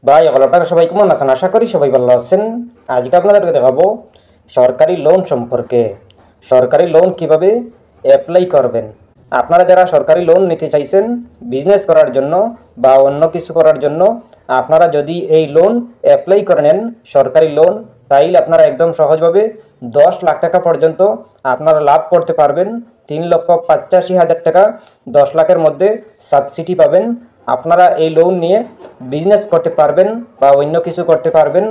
ভাই আপনারা সবাই কেমন আছেন? আশা করি সবাই ভালো আছেন। আজকে আপনাদেরকে দেখাবো সরকারি লোন সম্পর্কে। সরকারি লোন কিভাবে অ্যাপ্লাই করবেন। আপনারা যারা সরকারি লোন নিতে চাইছেন বিজনেস করার জন্য বা অন্য কিছু করার জন্য, আপনারা যদি এই লোন অ্যাপ্লাই করে নেন সরকারি লোন, তাইলে আপনারা একদম সহজভাবে 10 লাখ টাকা পর্যন্ত আপনারা লাভ করতে পারবেন। 3,85,000 টাকা 10 লাখের মধ্যে সাবসিডি পাবেন। আপনারা এই লোন নিয়ে বিজনেস করতে পারবেন বা অন্য কিছু করতে পারবেন।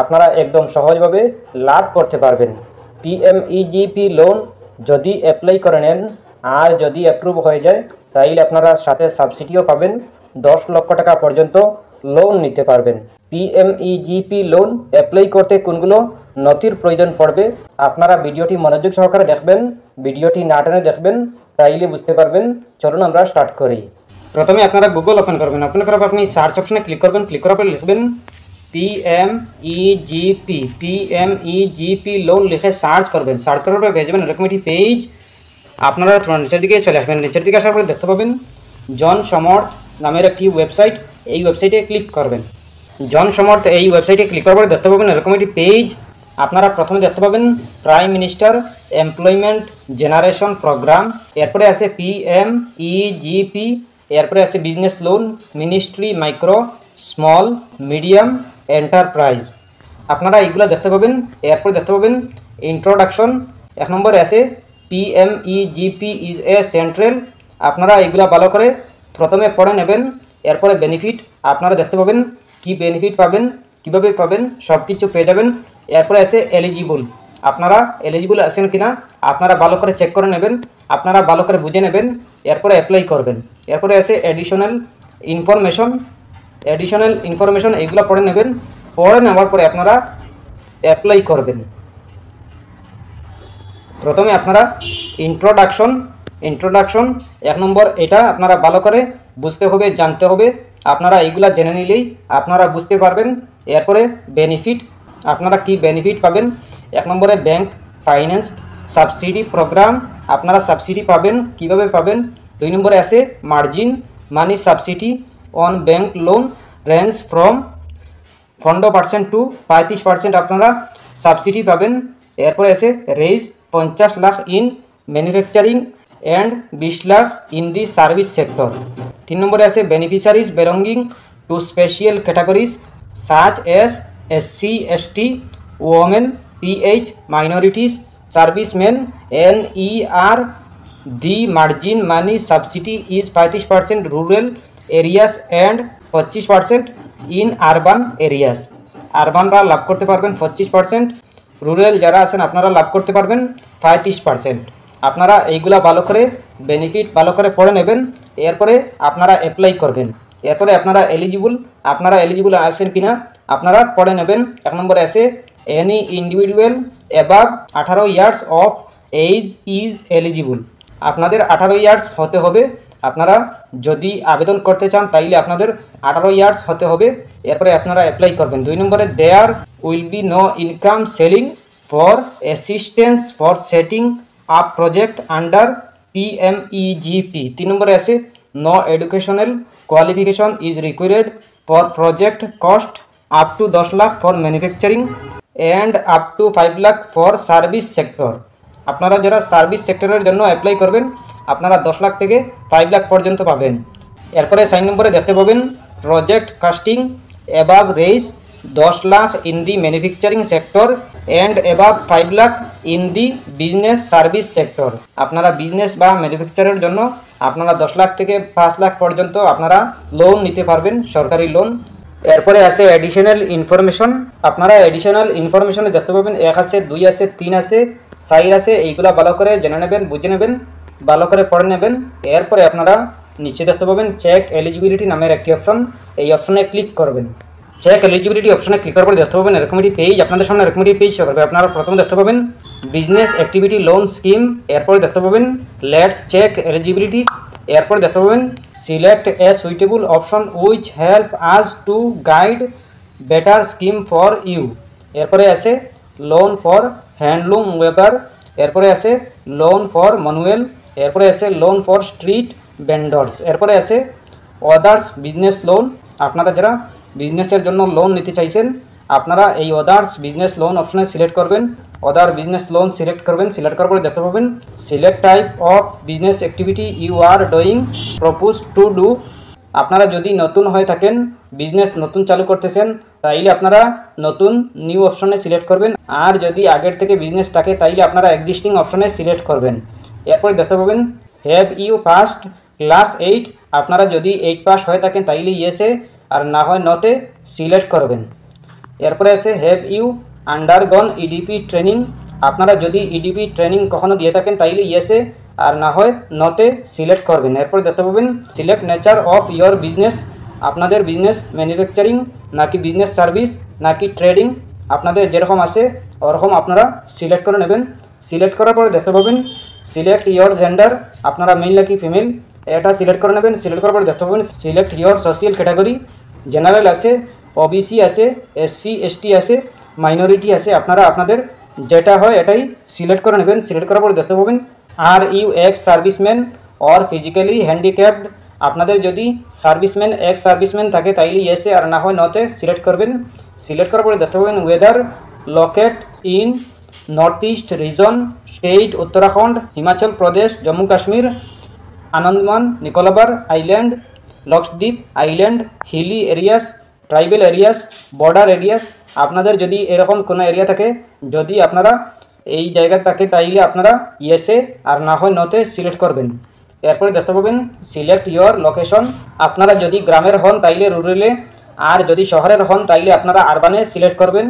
আপনারা একদম সহজভাবে লাভ করতে পারবেন। পিএমইজিপি লোন যদি অ্যাপ্লাই করে নেন আর যদি অ্যাপ্রুভ হয়ে যায়, তাইলে আপনারা সাথে সাবসিডিও পাবেন। 10 লক্ষ টাকা পর্যন্ত লোন নিতে পারবেন। পিএমইজিপি লোন অ্যাপ্লাই করতে কোনগুলো নথির প্রয়োজন পড়বে, আপনারা ভিডিওটি মনোযোগ সহকারে দেখবেন। ভিডিওটি না টেনে দেখবেন, তাইলে বুঝতে পারবেন। চলুন আমরা স্টার্ট করি। প্রথমে আপনারা গুগল ওপেন করবেন। ওপেন করার পর আপনি সার্চ অপশনে ক্লিক করবেন। ক্লিক করার পর লিখবেন পিএমইজিপি লোন লিখে সার্চ করবেন। সার্চ করার পর পেয়ে যাবেন এরকম একটি পেজ। আপনারা নিচের দিকে চলে আসবেন। নিচের দিকে আসার পরে দেখতে পাবেন জনসমর্থ নামের একটি ওয়েবসাইট। এই ওয়েবসাইটে ক্লিক করবেন। জনসমর্থ এই ওয়েবসাইটে ক্লিক করার পরে দেখতে পাবেন এরকম একটি পেজ। আপনারা প্রথমে দেখতে পাবেন prime minister employment generation programme, এরপরে আছে পিএমইজিপি, এরপরে আছে business loan ministry micro small medium enterprise. আপনারা এইগুলো দেখতে পাবেন। এরপরে দেখতে পাবেন ইন্ট্রোডাকশন, 1 নম্বরে আছে পিএমইজিপি ইজ এ সেন্ট্রাল। আপনারা এইগুলো ভালো করে প্রথমে পড়ে নেবেন। এরপরে বেনিফিট আপনারা দেখতে পাবেন, কি বেনিফিট পাবেন, কিভাবে পাবেন, সব কিছু পেয়ে যাবেন। এরপরে আছে এলিজিবল, আপনারা এলিজিবল আছেন কিনা আপনারা ভালো করে চেক করে নেবেন, আপনারা ভালো করে বুঝে নেবেন। এরপরে অ্যাপ্লাই করবেন। এরপরে আছে অ্যাডিশনাল ইনফরমেশন, এইগুলো পড়ে নেবেন। পড়ে নেওয়ার পরে আপনারা অ্যাপ্লাই করবেন। প্রথমে আপনারা ইন্ট্রোডাকশন 1 নম্বর, এটা আপনারা ভালো করে বুঝতে হবে, জানতে হবে। আপনারা এইগুলা জেনে নিলেই আপনারা বুঝতে পারবেন। এরপরে বেনিফিট, আপনারা কি বেনিফিট পাবেন। 1 নম্বরে ব্যাংক ফাইন্যান্স সাবসিডি প্রোগ্রাম, আপনারা সাবসিডি পাবেন, কিভাবে পাবেন। 2 নম্বরে আছে margin money subsidy on bank loan range from 15% to 35% আপনারা সাবসিডি পাবেন। এরপরে আছে raise 50 lakh in manufacturing and 20 lakh in the service sector. 3 নম্বরে আছে beneficiaries belonging to special categories such as SC ST women PH minorities serviceman NER। The margin money subsidy is 35% rural areas and 25% in urban areas. আরবানরা লাভ করতে পারবেন 25%, rural যারা আছেন আপনারা লাভ করতে পারবেন 35%। আপনারা এইগুলা ভালো করে বেনিফিট ভালো করে পড়ে নেবেন। এরপরে আপনারা অ্যাপ্লাই করবেন। এরপরে আপনারা এলিজিবল আছেন কিনা আপনারা পড়ে নেবেন। 1 নম্বরে আছে any individual above 18 years of age is eligible. আপনাদের 18 ইয়ার্স হতে হবে। আপনারা যদি আবেদন করতে চান তাইলে আপনাদের 18 ইয়ার্স হতে হবে। এরপরে আপনারা অ্যাপ্লাই করবেন। 2 নম্বরে there will be no income ceiling for assistance for setting up project under PMEGP. 3 নম্বরে আছে no educational qualification is required for project cost up to 10 lakh for manufacturing and up to 5 lakh for service sector. আপনারা যারা service সেক্টরের জন্য apply করবেন আপনারা 10 লাখ থেকে 5 লাখ পর্যন্ত পাবেন। এরপরে 4 নম্বরে দেখতে পাবেন project casting above raise 10 lakh in the manufacturing sector and above 5 lakh in the business service sector. আপনারা বিজনেস বা ম্যানুফ্যাকচারের জন্য আপনারা 10 লাখ থেকে 5 লাখ পর্যন্ত আপনারা লোন নিতে পারবেন, সরকারি লোন। এরপরে আছে অ্যাডিশনাল ইনফরমেশন, আপনারা অ্যাডিশনাল ইনফরমেশনে দেখতে পাবেন 1 আছে, 2 আছে, 3 আছে, 4 আছে। এইগুলা ভালো করে জেনে নেবেন, বুঝে নেবেন, ভালো করে পড়ে নেবেন। এরপরে আপনারা নিচে দেখতে পাবেন চেক এলিজিবিলিটি নামের একটি অপশন, এই অপশনে ক্লিক করবেন। চেক এলিজিবিলিটি অপশনে ক্লিক করার পরে দেখতে পাবেন এরকম একটি পেজ। আপনাদের সামনে এরকম একটি পেজ হবে। আপনারা প্রথমে দেখতে পাবেন বিজনেস অ্যাক্টিভিটি লোন স্কিম, এরপরে দেখতে পাবেন লেটস চেক এলিজিবিলিটি, এরপরে দেখতে পাবেন select a suitable option which help us to guide better scheme for you. এরপরে আছে লোন ফর হ্যান্ডলুম ওয়েবার, এরপরে আছে লোন ফর ম্যানুয়াল, এরপরে আছে লোন ফর স্ট্রিট ভেন্ডর্স, এরপরে আছে আদার্স বিজনেস লোন। আপনারা যারা বিজনেসের জন্য লোন নিতে চাইছেন, আপনারা এই আদার্স বিজনেস লোন অপশনে সিলেক্ট করবেন। আদার বিজনেস লোন সিলেক্ট করবেন। সিলেক্ট করার পরে দেখতে পাবেন select type of business activity you are doing, propose to do. আপনারা যদি নতুন হয়ে থাকেন, বিজনেস নতুন চালু করতেছেন, তাইলে আপনারা নতুন নিউ অপশনে সিলেক্ট করবেন। আর যদি আগের থেকে বিজনেস থাকে তাইলে আপনারা এক্সিস্টিং অপশনে সিলেক্ট করবেন। এরপরে দেখতে পাবেন হ্যাভ ইউ পাসড ক্লাস 8। আপনারা যদি 8 পাস হয়ে থাকেন তাইলে ইয়েসে, আর না হয় নতে সিলেক্ট করবেন। এরপরে আছে have you undergone EDP training. আপনারা যদি ইডিপি ট্রেনিং কখনো দিয়ে থাকেন তাইলে ইয়েসে, আর না হয় নতে সিলেক্ট করবেন। এরপর দেখতে পাবেন select nature of your business. আপনাদের বিজনেস ম্যানুফ্যাকচারিং নাকি বিজনেস সার্ভিস নাকি ট্রেডিং, আপনাদের যেরকম আছে ওরকম আপনারা সিলেক্ট করে নেবেন। সিলেক্ট করার পরে দেখতে পাবেন সিলেক্ট ইয়োর জেন্ডার, আপনারা মেল নাকি ফিমেল এটা সিলেক্ট করে নেবেন। সিলেক্ট করার পরে দেখতে পাবেন select your social category, general আছে, ওবিসি আছে, এসসি এসটি আছে, মাইনরিটি আছে। আপনারা আপনাদের যেটা হয় এটাই সিলেক্ট করে নেবেন। সিলেক্ট করার পরে দেখতে পাবেন are you ex serviceman or physically handicapped. আপনাদের যদি সার্ভিসম্যান এক্স সার্ভিসম্যান থাকে তাইলে ইয়েসে, আর না হয় নতে সিলেক্ট করবেন। সিলেক্ট করার পরে দেখতে পাবেন whether located in north east region, state Uttarakhand, Himachal Pradesh, Jammu Kashmir, Andaman Nicobar island, Lakshadweep island, hilly areas, tribal areas, border areas. আপনাদের যদি এরকম কোনো এরিয়া থাকে, যদি আপনারা এই জায়গা থাকে তাইলে আপনারা ইয়েসে, আর না হয় নতে সিলেক্ট করবেন। এরপরে দেখতে পাবেন সিলেক্ট ইয়োর লোকেশন। আপনারা যদি গ্রামের হন তাইলে রুরালে, আর যদি শহরের হন তাইলে আপনারা আরবানে সিলেক্ট করবেন।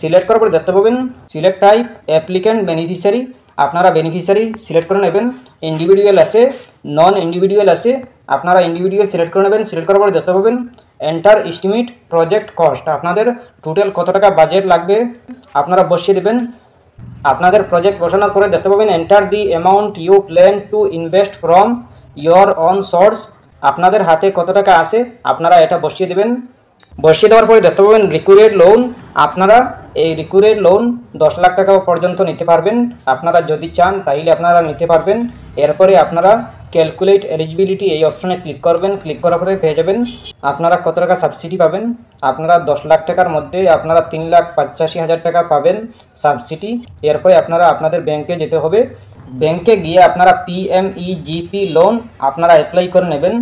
সিলেক্ট করার পরে দেখতে পাবেন সিলেক্ট টাইপ অ্যাপ্লিক্যান্ট বেনিফিশিয়ারি, আপনারা বেনিফিশিয়ারি সিলেক্ট করে নেবেন। ইন্ডিভিজুয়াল আছে, নন ইন্ডিভিজুয়াল আছে, আপনারা ইন্ডিভিজুয়াল সিলেক্ট করে নেবেন। সিলেক্ট করার পরে দেখতে পাবেন এন্টার এস্টিমেট প্রজেক্ট কস্ট, আপনাদের টোটাল কত টাকা বাজেট লাগবে আপনারা বসিয়ে দেবেন। আপনাদের প্রজেক্ট বসানোর পরে দেখতে পাবেন enter the amount you plan to invest from your own source, আপনাদের হাতে কত টাকা আছে আপনারা এটা বসিয়ে দেবেন। বসিয়ে দেওয়ার পরে দেখতে পাবেন রিকুইরেড লোন, আপনারা এই রিকুইরেড লোন 10 লাখ টাকা পর্যন্ত নিতে পারবেন। আপনারা যদি চান তাইলে আপনারা নিতে পারবেন। এরপরে আপনারা ক্যালকুলেট এলিজিবিলিটি এই অপশনে ক্লিক করবেন। ক্লিক করার পরে পেয়ে যাবেন আপনারা কত টাকা সাবসিডি পাবেন। আপনারা 10 লাখ টাকার মধ্যে আপনারা 3,85,000 টাকা পাবেন সাবসিডি। এরপরে আপনারা আপনাদের ব্যাংকে যেতে হবে। ব্যাংকে গিয়ে আপনারা PMEGP লোন আপনারা অ্যাপ্লাই করে নেবেন।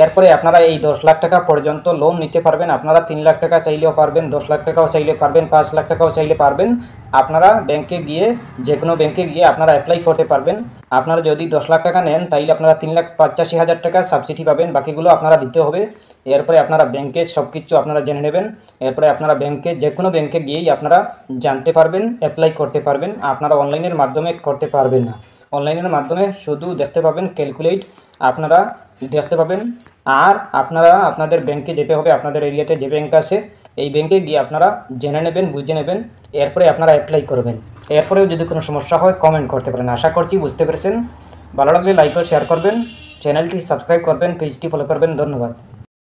এরপরে আপনারা এই 10 লাখ টাকা পর্যন্ত লোন নিতে পারবেন। আপনারা 3 লাখ টাকা চাইলেও পারবেন, 10 লাখ টাকাও চাইলে পারবেন, 5 লাখ টাকাও চাইলে পারবেন। আপনারা ব্যাংকে গিয়ে যে কোনো ব্যাংকে গিয়ে আপনারা অ্যাপ্লাই করতে পারবেন। আপনারা যদি 10 লাখ টাকা নেন তাইলে আপনারা 3,85,000 টাকা সাবসিডি পাবেন, বাকিগুলো আপনারা দিতে হবে। এরপরে আপনারা ব্যাংকে সব কিছু আপনারা জেনে নেবেন। এরপরে আপনারা ব্যাংকে যে কোনো ব্যাংকে গিয়েই আপনারা জানতে পারবেন, অ্যাপ্লাই করতে পারবেন। আপনারা অনলাইনের মাধ্যমে করতে পারবেন না, অনলাইনের মাধ্যমে শুধু দেখতে পাবেন ক্যালকুলেট আপনারা দেখতে পাবেন। আর আপনারা আপনাদের ব্যাংকে যেতে হবে, আপনাদের এরিয়াতে যে ব্যাংক আছে এই ব্যাংকে গিয়ে আপনারা জেনে নেবেন, বুঝে নেবেন। এরপরে আপনারা অ্যাপ্লাই করবেন। এরপরেও যদি কোনো সমস্যা হয় কমেন্ট করতে পারেন। আশা করছি বুঝতে পেরেছেন। ভালো লাগলে লাইক ও শেয়ার করবেন, চ্যানেলটি সাবস্ক্রাইব করবেন, পেজটি ফলো করবেন। ধন্যবাদ।